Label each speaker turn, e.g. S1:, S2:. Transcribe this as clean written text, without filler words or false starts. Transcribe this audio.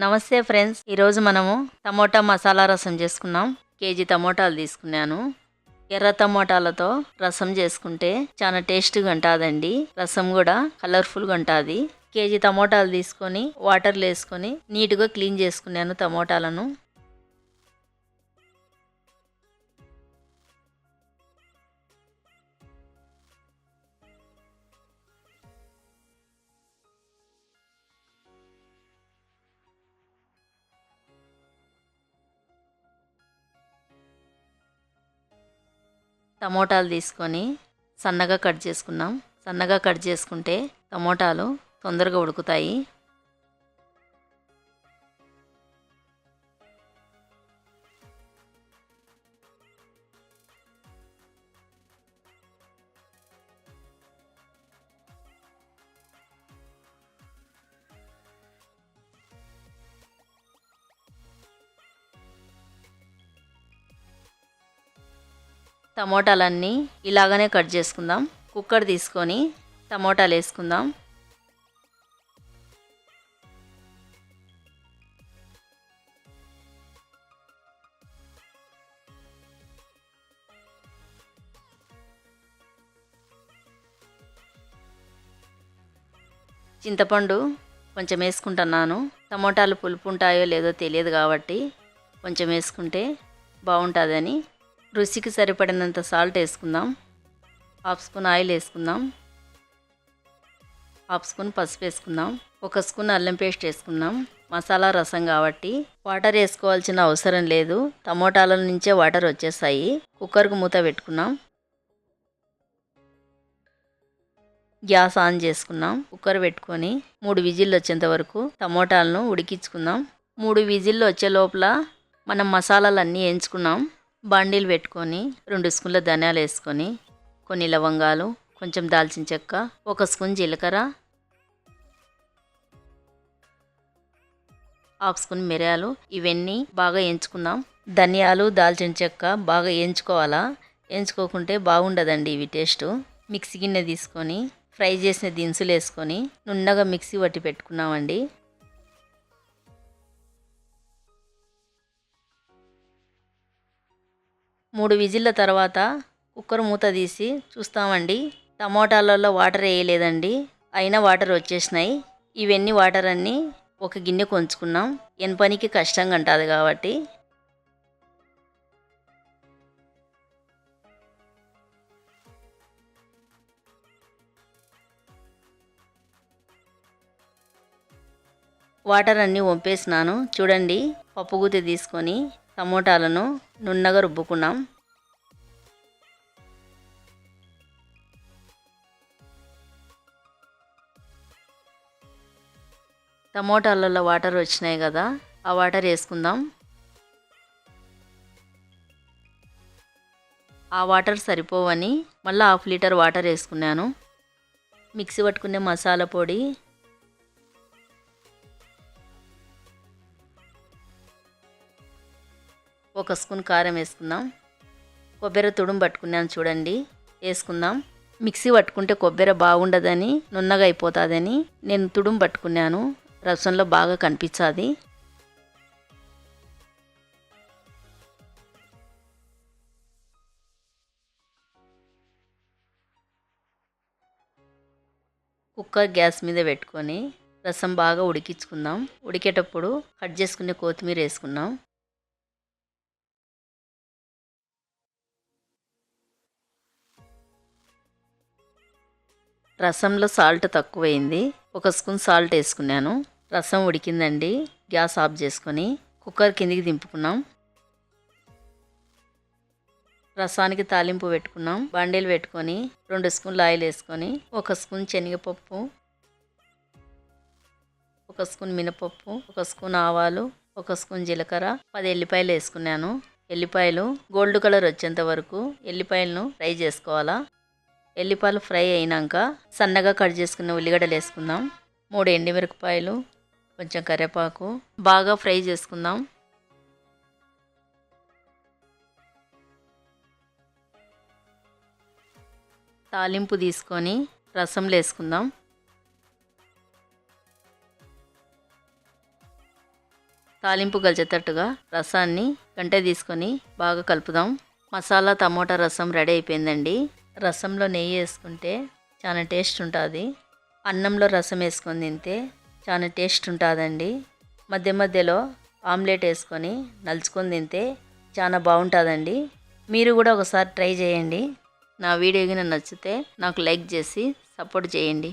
S1: నమస్తే ఫ్రెండ్స్, ఈరోజు మనము టమోటా మసాలా రసం చేసుకున్నాం. కేజీ టమోటాలు తీసుకున్నాను. ఎర్ర టమోటాలతో రసం చేసుకుంటే చాలా టేస్ట్గా ఉంటుందండి. రసం కూడా కలర్ఫుల్గా ఉంటుంది. కేజీ టమోటాలు తీసుకొని వాటర్లో వేసుకొని నీట్గా క్లీన్ చేసుకున్నాను టమోటాలను. టమోటాలు తీసుకొని సన్నగా కట్ చేసుకున్నాం. సన్నగా కట్ చేసుకుంటే టమోటాలు తొందరగా ఉడుకుతాయి. టమోటాలన్నీ ఇలాగనే కట్ చేసుకుందాం. కుక్కర్ తీసుకొని టమోటాలు వేసుకుందాం. చింతపండు కొంచెం వేసుకుంటున్నాను. టమోటాలు పులుపు ఉంటాయో లేదో తెలియదు కాబట్టి కొంచెం వేసుకుంటే బాగుంటుందని. రుచికి సరిపడినంత సాల్ట్ వేసుకుందాం. హాఫ్ స్పూన్ ఆయిల్ వేసుకుందాం. హాఫ్ స్పూన్ పసుపు వేసుకుందాం. 1 స్పూన్ అల్లం పేస్ట్ వేసుకుందాం. మసాలా రసం కాబట్టి వాటర్ వేసుకోవాల్సిన అవసరం లేదు. టమోటాల నుంచే వాటర్ వచ్చేస్తాయి. కుక్కర్కు మూత పెట్టుకున్నాం. గ్యాస్ ఆన్ చేసుకున్నాం. కుక్కర్ పెట్టుకొని 3 విజిల్లు వచ్చేంత వరకు టమోటాలను ఉడికించుకుందాం. 3 విజిల్లు వచ్చే లోపల మనం మసాలాలన్నీ వేయించుకున్నాం. బాండీలు పెట్టుకొని 2 స్పూన్ల ధనియాలు వేసుకొని, కొన్ని లవంగాలు, కొంచెం దాల్చిన చెక్క, 1 స్పూన్ జీలకర్ర, హాఫ్ స్పూన్ మిరియాలు, ఇవన్నీ బాగా వేయించుకుందాం. ధనియాలు, దాల్చిన చెక్క బాగా వేయించుకోవాలా. వేయించుకోకుంటే బాగుండదండి ఇవి టేస్ట్. మిక్సీ గిన్నె తీసుకొని ఫ్రై చేసిన దినుసులు వేసుకొని నున్నగా మిక్సీ పట్టి పెట్టుకున్నామండి. 3 విజిల్ల తర్వాత కుక్కర్ మూత తీసి చూస్తామండి. టమోటాలలో వాటర్ వేయలేదండి, అయినా వాటర్ వచ్చేసినాయి. ఇవన్నీ వాటర్ అన్నీ ఒక గిన్నెకు ఉంచుకున్నాం. ఎనపనికి కష్టంగా ఉంటుంది కాబట్టి. వాటర్ అన్నీ వంపేసినాను. చూడండి, పప్పు గుత్తి తీసుకొని టమోటాలను నున్నగా రుబ్బుకున్నాం. టమోటాలలో వాటర్ వచ్చినాయి కదా, ఆ వాటర్ వేసుకుందాం. ఆ వాటర్ సరిపోవని మళ్ళీ 1/2 లీటర్ వాటర్ వేసుకున్నాను. మిక్సీ పట్టుకునే మసాలా పొడి, ఒక స్పూన్ కారం వేసుకుందాం. కొబ్బరి తుడుము పట్టుకున్నాను చూడండి, వేసుకుందాం. మిక్సీ పట్టుకుంటే కొబ్బరి బాగుండదని, నున్నగా అయిపోతుందని నేను తుడుము పట్టుకున్నాను. రసంలో బాగా కనిపించాది. కుక్కర్ గ్యాస్ మీద పెట్టుకొని రసం బాగా ఉడికించుకుందాం. ఉడికేటప్పుడు కట్ చేసుకునే కొత్తిమీర వేసుకున్నాం. రసంలో సాల్ట్ తక్కువైంది, 1 స్పూన్ సాల్ట్ వేసుకున్నాను. రసం ఉడికిందండి. గ్యాస్ ఆఫ్ చేసుకొని కుక్కర్ కిందికి దింపుకున్నాం. రసానికి తాలింపు పెట్టుకున్నాం. బాండీలు పెట్టుకొని 2 స్పూన్ల ఆయిల్ వేసుకొని 1 స్పూన్ శనగపప్పు, 1 స్పూన్ మినపప్పు, 1 స్పూన్ ఆవాలు, 1 స్పూన్ జీలకర్ర, 10 ఎల్లిపాయలు వేసుకున్నాను. ఎల్లిపాయలు గోల్డ్ కలర్ వచ్చేంత వరకు ఎల్లిపాయలను ఫ్రై చేసుకోవాలా. ఎల్లిపాయలు ఫ్రై అయినాక సన్నగా కట్ చేసుకున్న ఉల్లిగడ్డలు వేసుకుందాం. 3 ఎండుమిరపకాయలు, కొంచెం కరివేపాకు బాగా ఫ్రై చేసుకుందాం. తాలింపు తీసుకొని రసంలో వేసుకుందాం. తాలింపు కలిసేటట్టుగా రసాన్ని గంటె తీసుకొని బాగా కలుపుదాం. మసాలా టమోటా రసం రెడీ అయిపోయిందండి. రసంలో నెయ్యి వేసుకుంటే చాలా టేస్ట్ ఉంటుంది. అన్నంలో రసం వేసుకొని తింటే చాలా టేస్ట్ ఉంటుందండి. మధ్య మధ్యలో ఆమ్లెట్ వేసుకొని నలుచుకొని తింటే చాలా బాగుంటుందండి. మీరు కూడా ఒకసారి ట్రై చేయండి. నా వీడియో గిన నచ్చితే నాకు లైక్ చేసి సపోర్ట్ చేయండి.